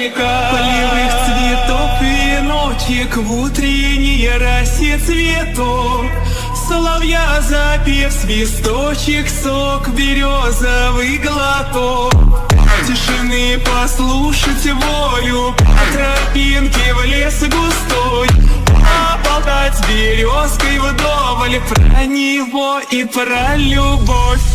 века. Полевых цветов веночек в утренней росе цветок. Соловья запев, свисточек, сок, березовый глоток. Тишины послушать волю, по тропинке в лес густой. Поболтать с березкой вдоволь про него и про любовь.